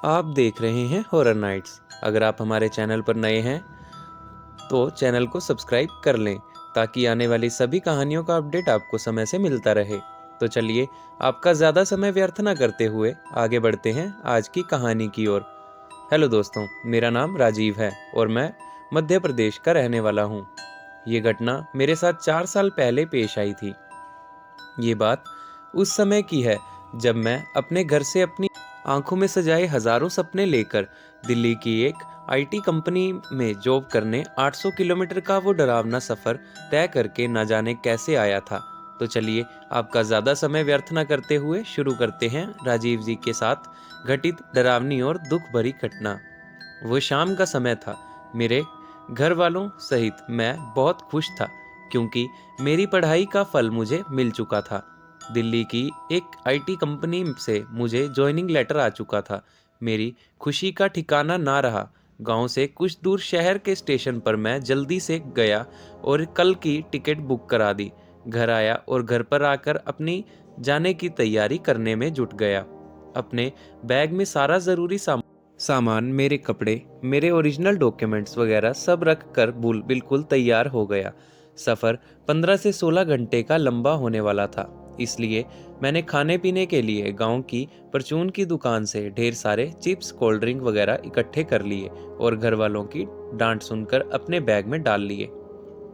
आप देख रहे हैं हॉरर नाइट्स। अगर आप हमारे चैनल पर नए हैं तो चैनल को सब्सक्राइब कर लें ताकि आने वाली सभी कहानियों का अपडेट आपको समय से मिलता रहे। तो चलिए, आपका ज़्यादा समय व्यर्थ ना करते हुए आगे बढ़ते हैं आज की कहानी की ओर। हेलो दोस्तों, मेरा नाम राजीव है और मैं मध्य प्रदेश का रहने वाला हूँ। ये घटना मेरे साथ 4 साल पहले पेश आई थी। ये बात उस समय की है जब मैं अपने घर से अपनी आंखों में सजाए हजारों सपने लेकर दिल्ली की एक आईटी कंपनी में जॉब करने 800 किलोमीटर का वो डरावना सफ़र तय करके न जाने कैसे आया था। तो चलिए, आपका ज़्यादा समय व्यर्थ न करते हुए शुरू करते हैं राजीव जी के साथ घटित डरावनी और दुख भरी घटना। वो शाम का समय था। मेरे घर वालों सहित मैं बहुत खुश था क्योंकि मेरी पढ़ाई का फल मुझे मिल चुका था। दिल्ली की एक आईटी कंपनी से मुझे जॉइनिंग लेटर आ चुका था। मेरी खुशी का ठिकाना ना रहा। गांव से कुछ दूर शहर के स्टेशन पर मैं जल्दी से गया और कल की टिकट बुक करा दी। घर आया और घर पर आकर अपनी जाने की तैयारी करने में जुट गया। अपने बैग में सारा ज़रूरी सामान, मेरे कपड़े, मेरे ओरिजिनल डॉक्यूमेंट्स वगैरह सब रख कर बिल्कुल तैयार हो गया। सफ़र 15 से 16 घंटे का लंबा होने वाला था, इसलिए मैंने खाने पीने के लिए गांव की परचून की दुकान से ढेर सारे चिप्स, कोल्ड ड्रिंक वगैरह इकट्ठे कर लिए और घर वालों की डांट सुनकर अपने बैग में डाल लिए।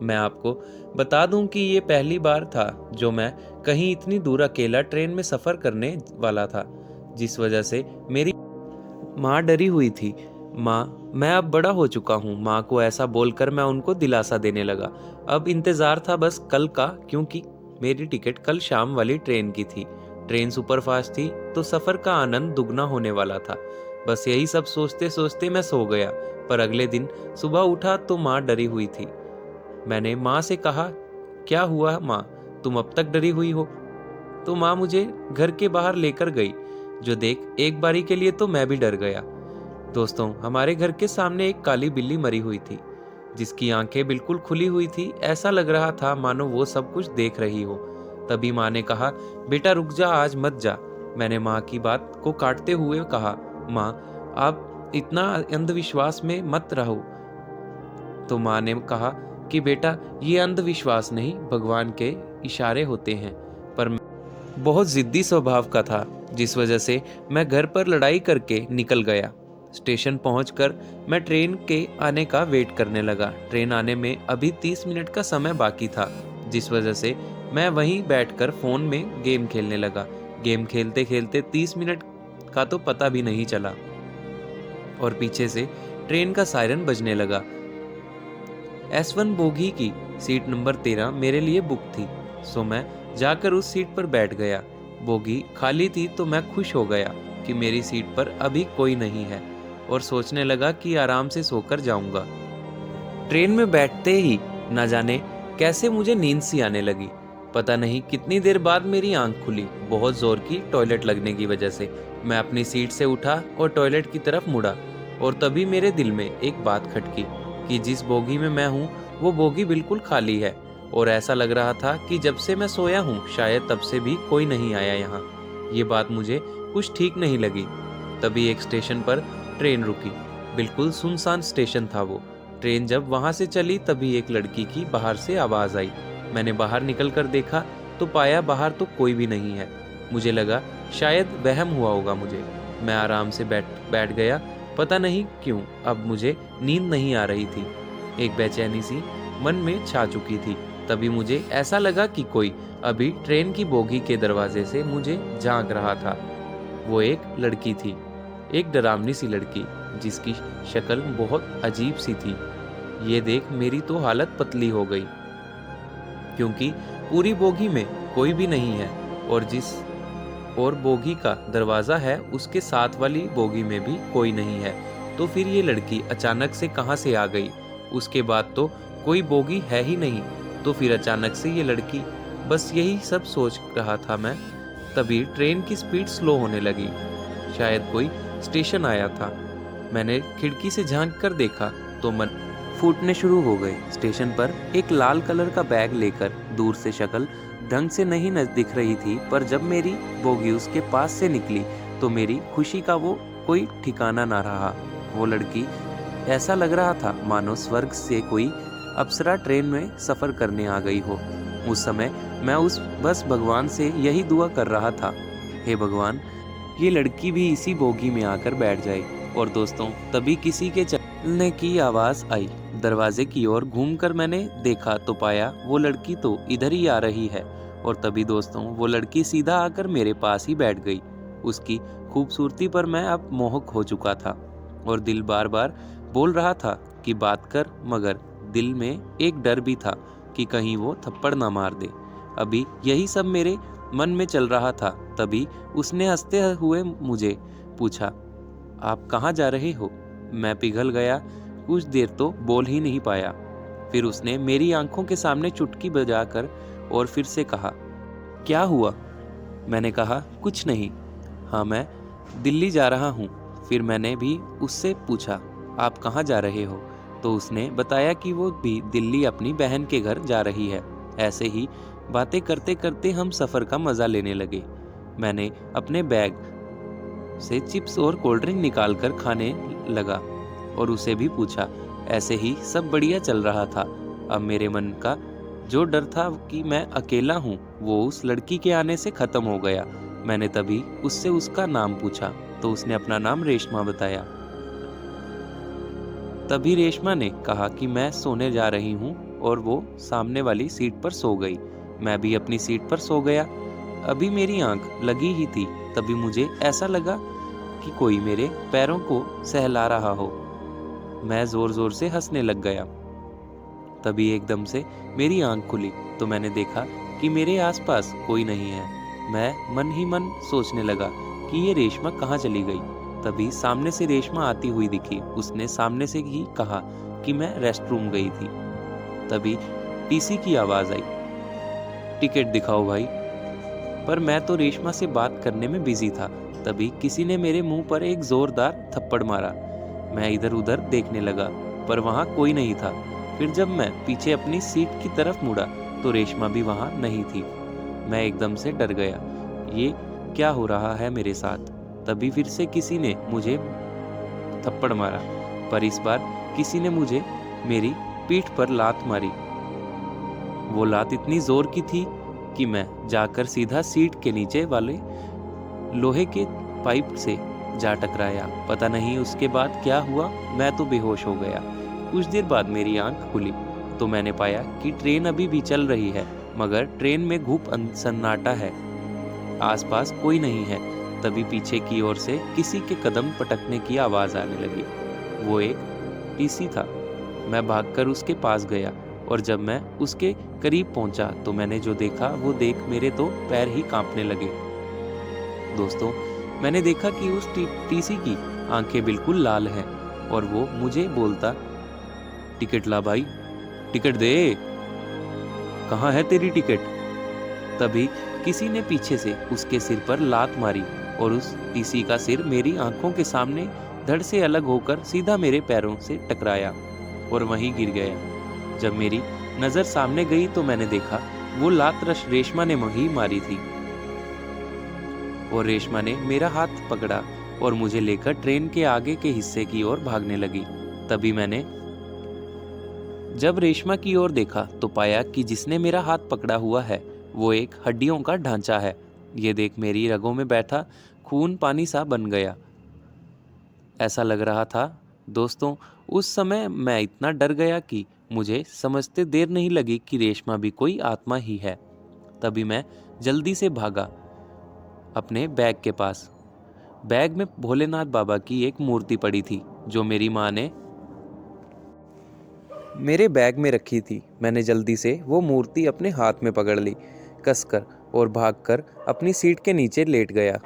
मैं आपको बता दूं कि ये पहली बार था जो मैं कहीं इतनी दूर अकेला ट्रेन में सफ़र करने वाला था, जिस वजह से मेरी माँ डरी हुई थी। माँ, मैं अब बड़ा हो चुका हूँ। माँ को ऐसा बोलकर मैं उनको दिलासा देने लगा। अब इंतज़ार था बस कल का, क्योंकि मेरी टिकट कल शाम वाली ट्रेन की थी। ट्रेन सुपरफास्ट थी तो सफ़र का आनंद दुगना होने वाला था। बस यही सब सोचते सोचते मैं सो गया। पर अगले दिन सुबह उठा तो माँ डरी हुई थी। मैंने माँ से कहा, क्या हुआ माँ, तुम अब तक डरी हुई हो? तो माँ मुझे घर के बाहर लेकर गई। जो देख, एक बारी के लिए तो मैं भी डर गया। दोस्तों, हमारे घर के सामने एक काली बिल्ली मरी हुई थी, जिसकी आंखें बिल्कुल खुली हुई थी। ऐसा लग रहा था मानो वो सब कुछ देख रही हो। तभी माँ ने कहा, बेटा रुक जा, आज मत जा। मैंने माँ की बात को काटते हुए कहा, माँ आप इतना अंधविश्वास में मत रहो। तो माँ ने कहा कि बेटा, ये अंधविश्वास नहीं, भगवान के इशारे होते हैं। पर मैं बहुत जिद्दी स्वभाव का था, जिस वजह से मैं घर पर लड़ाई करके निकल गया। स्टेशन पहुंचकर मैं ट्रेन के आने का वेट करने लगा। ट्रेन आने में अभी 30 मिनट का समय बाकी था, जिस वजह से मैं वहीं बैठकर फ़ोन में गेम खेलने लगा। गेम खेलते खेलते 30 मिनट का तो पता भी नहीं चला और पीछे से ट्रेन का सायरन बजने लगा। S1 बोगी की सीट नंबर 13 मेरे लिए बुक थी, सो मैं जाकर उस सीट पर बैठ गया। बोगी खाली थी तो मैं खुश हो गया कि मेरी सीट पर अभी कोई नहीं है और सोचने लगा कि आराम से सोकर जाऊंगा। ट्रेन में बैठते ही न जाने कैसे मुझे नींद सी आने लगी। पता नहीं कितनी देर बाद मेरी आंख खुली, बहुत जोर की टॉयलेट लगने की वजह से। मैं अपनी सीट से उठा और टॉयलेट की तरफ मुड़ा और तभी मेरे दिल में एक बात खटकी कि जिस बोगी में मैं हूँ वो बोगी बिल्कुल खाली है और ऐसा लग रहा था कि जब से मैं सोया हूँ शायद तब से भी कोई नहीं आया यहाँ। ये बात मुझे कुछ ठीक नहीं लगी। तभी एक स्टेशन पर ट्रेन रुकी। बिल्कुल सुनसान स्टेशन था वो। ट्रेन जब वहां से चली तभी एक लड़की की बाहर से आवाज आई। मैंने बाहर निकल कर देखा तो पाया बाहर तो कोई भी नहीं है। मुझे लगा शायद वहम हुआ होगा मुझे। मैं आराम से बैठ गया। पता नहीं क्यों अब मुझे नींद नहीं आ रही थी। एक बेचैनी सी मन में छा चुकी थी। तभी मुझे ऐसा लगा कि कोई अभी ट्रेन की बोगी के दरवाजे से मुझे झांक रहा था। वो एक लड़की थी, एक डरावनी सी लड़की जिसकी शक्ल बहुत अजीब सी थी। ये देख मेरी तो हालत पतली हो गई, क्योंकि पूरी बोगी में कोई भी नहीं है और जिस और बोगी का दरवाज़ा है उसके साथ वाली बोगी में भी कोई नहीं है। तो फिर ये लड़की अचानक से कहाँ से आ गई? उसके बाद तो कोई बोगी है ही नहीं, तो फिर अचानक से ये लड़की, बस यही सब सोच रहा था मैं। तभी ट्रेन की स्पीड स्लो होने लगी। शायद कोई स्टेशन आया था। मैंने खिड़की से झांक कर देखा तो मन फूटने शुरू हो गए। स्टेशन पर एक लाल कलर का बैग लेकर दूर से शक्ल ढंग से नहीं दिख रही थी, पर जब मेरी बोगी उसके पास से निकली तो मेरी खुशी का वो कोई ठिकाना ना रहा। वो लड़की ऐसा लग रहा था मानो स्वर्ग से कोई अप्सरा ट्रेन में सफ़र करने आ गई हो। उस समय मैं उस बस भगवान से यही दुआ कर रहा था, हे भगवान, ये लड़की भी इसी बोगी में आकर बैठ जाए। और दोस्तों, तभी किसी के चलने की आवाज़ आई। दरवाजे की ओर घूमकर मैंने देखा तो पाया वो लड़की तो इधर ही आ रही है। और तभी दोस्तों, वो लड़की सीधा आकर मेरे पास ही बैठ गई। उसकी खूबसूरती पर मैं अब मोहक हो चुका था और दिल बार बार बोल रहा था कि बात कर, मगर दिल में एक डर भी था कि कहीं वो थप्पड़ ना मार दे। अभी यही सब मेरे मन में चल रहा था। तभी उसने हंसते हुए मुझे पूछा, आप कहाँ जा रहे हो? मैं पिघल गया, कुछ देर तो बोल ही नहीं पाया। फिर उसने मेरी आंखों के सामने चुटकी बजाकर और फिर से कहा, क्या हुआ? मैंने कहा, कुछ नहीं। हाँ, मैं दिल्ली जा रहा हूँ। फिर मैंने भी उससे पूछा, आप कहाँ जा रहे हो? तो उसने बताया कि वो भी दिल्ली अपनी बहन के घर जा रही है। ऐसे ही बातें करते करते हम सफ़र का मज़ा लेने लगे। मैंने अपने बैग से चिप्स और कोल्ड ड्रिंक निकाल कर खाने लगा और उसे भी पूछा। ऐसे ही सब बढ़िया चल रहा था। अब मेरे मन का जो डर था कि मैं अकेला हूँ, वो उस लड़की के आने से ख़त्म हो गया। मैंने तभी उससे उसका नाम पूछा तो उसने अपना नाम रेशमा बताया। तभी रेशमा ने कहा कि मैं सोने जा रही हूँ और वो सामने वाली सीट पर सो गई। मैं भी अपनी सीट पर सो गया। अभी मेरी आंख लगी ही थी, तभी मुझे ऐसा लगा कि कोई मेरे पैरों को सहला रहा हो। मैं जोर जोर से हंसने लग गया। तभी एकदम से मेरी आंख खुली तो मैंने देखा कि मेरे आसपास कोई नहीं है। मैं मन ही मन सोचने लगा कि ये रेशमा कहाँ चली गई। तभी सामने से रेशमा आती हुई दिखी। उसने सामने से ही कहा कि मैं रेस्टरूम गई थी। तभी टीसी की आवाज़ आई, टिकट दिखाओ भाई। पर मैं तो रेशमा से बात करने में बिजी था। तभी किसी ने मेरे मुंह पर एक जोरदार थप्पड़ मारा। मैं इधर उधर देखने लगा पर वहां कोई नहीं था। फिर जब मैं पीछे अपनी सीट की तरफ मुड़ा तो रेशमा भी वहां नहीं थी। मैं एकदम से डर गया, ये क्या हो रहा है मेरे साथ। तभी फिर से किसी ने मुझे थप्पड़ मारा, पर इस बार किसी ने मुझे मेरी पीठ पर लात मारी। वो लात इतनी जोर की थी कि मैं जाकर सीधा सीट के नीचे वाले लोहे के पाइप से जा टकराया। पता नहीं उसके बाद क्या हुआ, मैं तो बेहोश हो गया। कुछ देर बाद मेरी आंख खुली तो मैंने पाया कि ट्रेन अभी भी चल रही है, मगर ट्रेन में घूप सन्नाटा है, आसपास कोई नहीं है। तभी पीछे की ओर से किसी के कदम पटकने की आवाज़ आने लगी। वो एक टीसी था। मैं भागकर उसके पास गया और जब मैं उसके करीब पहुंचा तो मैंने जो देखा वो देख मेरे तो पैर ही कांपने लगे। दोस्तों, मैंने देखा कि उस टीसी की आंखें बिल्कुल लाल हैं और वो मुझे बोलता, टिकट ला भाई, टिकट दे, कहाँ है तेरी टिकट? तभी किसी ने पीछे से उसके सिर पर लात मारी और उस टीसी का सिर मेरी आंखों के सामने धड़ से अलग होकर सीधा मेरे पैरों से टकराया और वहीं गिर गया। जब मेरी नजर सामने गई तो मैंने देखा वो लात रेशमा ने वहीं मारी थी और रेशमा ने मेरा हाथ पकड़ा और मुझे लेकर ट्रेन के आगे के हिस्से की ओर भागने लगी। तभी मैंने जब रेशमा की ओर देखा तो पाया कि जिसने मेरा हाथ पकड़ा हुआ है वो एक हड्डियों का ढांचा है। ये देख मेरी रगों में बैठा खून पानी सा बन गया। ऐसा लग रहा था दोस्तों, उस समय मैं इतना डर गया कि मुझे समझते देर नहीं लगी कि रेशमा भी कोई आत्मा ही है। तभी मैं जल्दी से भागा अपने बैग के पास। बैग में भोलेनाथ बाबा की एक मूर्ति पड़ी थी जो मेरी माँ ने मेरे बैग में रखी थी। मैंने जल्दी से वो मूर्ति अपने हाथ में पकड़ ली कसकर और भागकर अपनी सीट के नीचे लेट गया।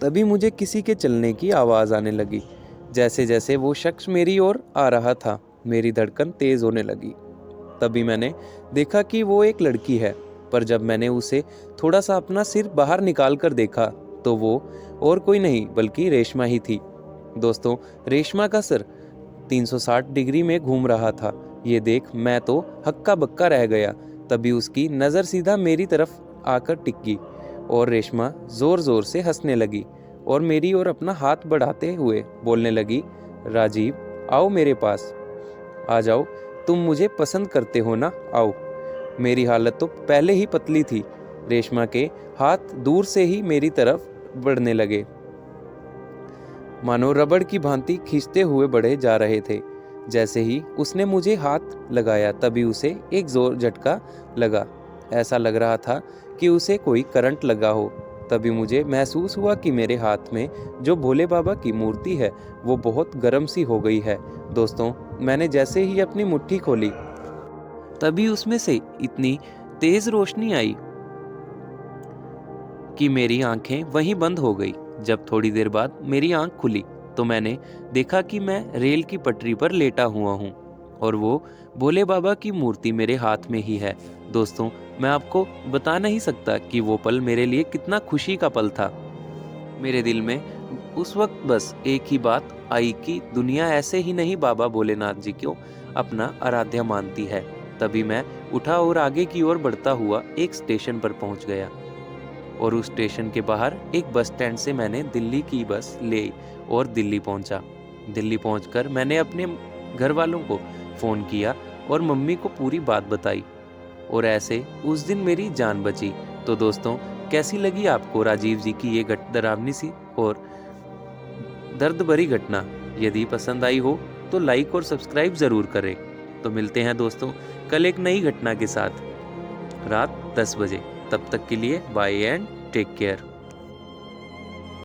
तभी मुझे किसी के चलने की आवाज़ आने लगी। जैसे जैसे वो शख्स मेरी ओर आ रहा था, मेरी धड़कन तेज़ होने लगी। तभी मैंने देखा कि वो एक लड़की है, पर जब मैंने उसे थोड़ा सा अपना सिर बाहर निकाल कर देखा तो वो और कोई नहीं बल्कि रेशमा ही थी। दोस्तों, रेशमा का सिर 360 डिग्री में घूम रहा था। ये देख मैं तो हक्का बक्का रह गया। तभी उसकी नज़र सीधा मेरी तरफ आकर टिकी और रेशमा ज़ोर ज़ोर से हंसने लगी और मेरी ओर अपना हाथ बढ़ाते हुए बोलने लगी, राजीव आओ मेरे पास, आ जाओ, तुम मुझे पसंद करते हो ना, आओ। मेरी हालत तो पहले ही पतली थी। रेशमा के हाथ दूर से ही मेरी तरफ बढ़ने लगे, मानो रबड़ की भांति खींचते हुए बढ़े जा रहे थे। जैसे ही उसने मुझे हाथ लगाया तभी उसे एक जोर झटका लगा। ऐसा लग रहा था कि उसे कोई करंट लगा हो। तभी मुझे महसूस हुआ कि मेरे हाथ में जो भोले बाबा की मूर्ति है वो बहुत गर्म सी हो गई है। दोस्तों, मैंने जैसे ही अपनी मुट्ठी खोली तभी उसमें से इतनी तेज रोशनी आई कि मेरी आंखें वहीं बंद हो गई। जब थोड़ी देर बाद मेरी आंख खुली तो मैंने देखा कि मैं रेल की पटरी पर लेटा हुआ हूँ और वो भोले बाबा की मूर्ति मेरे हाथ में ही है। दोस्तों, मैं आपको बता नहीं सकता कि वो पल मेरे लिए कितना खुशी का पल था। मेरे दिल में उस वक्त बस एक ही बात आई कि दुनिया ऐसे ही नहीं बाबा भोलेनाथ जी को अपना आराध्य मानती है। तभी मैं उठा और आगे की ओर बढ़ता हुआ एक स्टेशन पर पहुंच गया और उस स्टेशन के बाहर एक बस स्टैंड से मैंने दिल्ली की बस ले और दिल्ली पहुंचा। दिल्ली पहुंचकर मैंने अपने घर वालों को फ़ोन किया और मम्मी को पूरी बात बताई और ऐसे उस दिन मेरी जान बची। तो दोस्तों, कैसी लगी आपको राजीव जी की ये डरावनी सी और दर्द भरी घटना? यदि पसंद आई हो तो लाइक और सब्सक्राइब ज़रूर करें। तो मिलते हैं दोस्तों कल एक नई घटना के साथ रात 10 बजे। तब तक के लिए बाय एंड टेक केयर।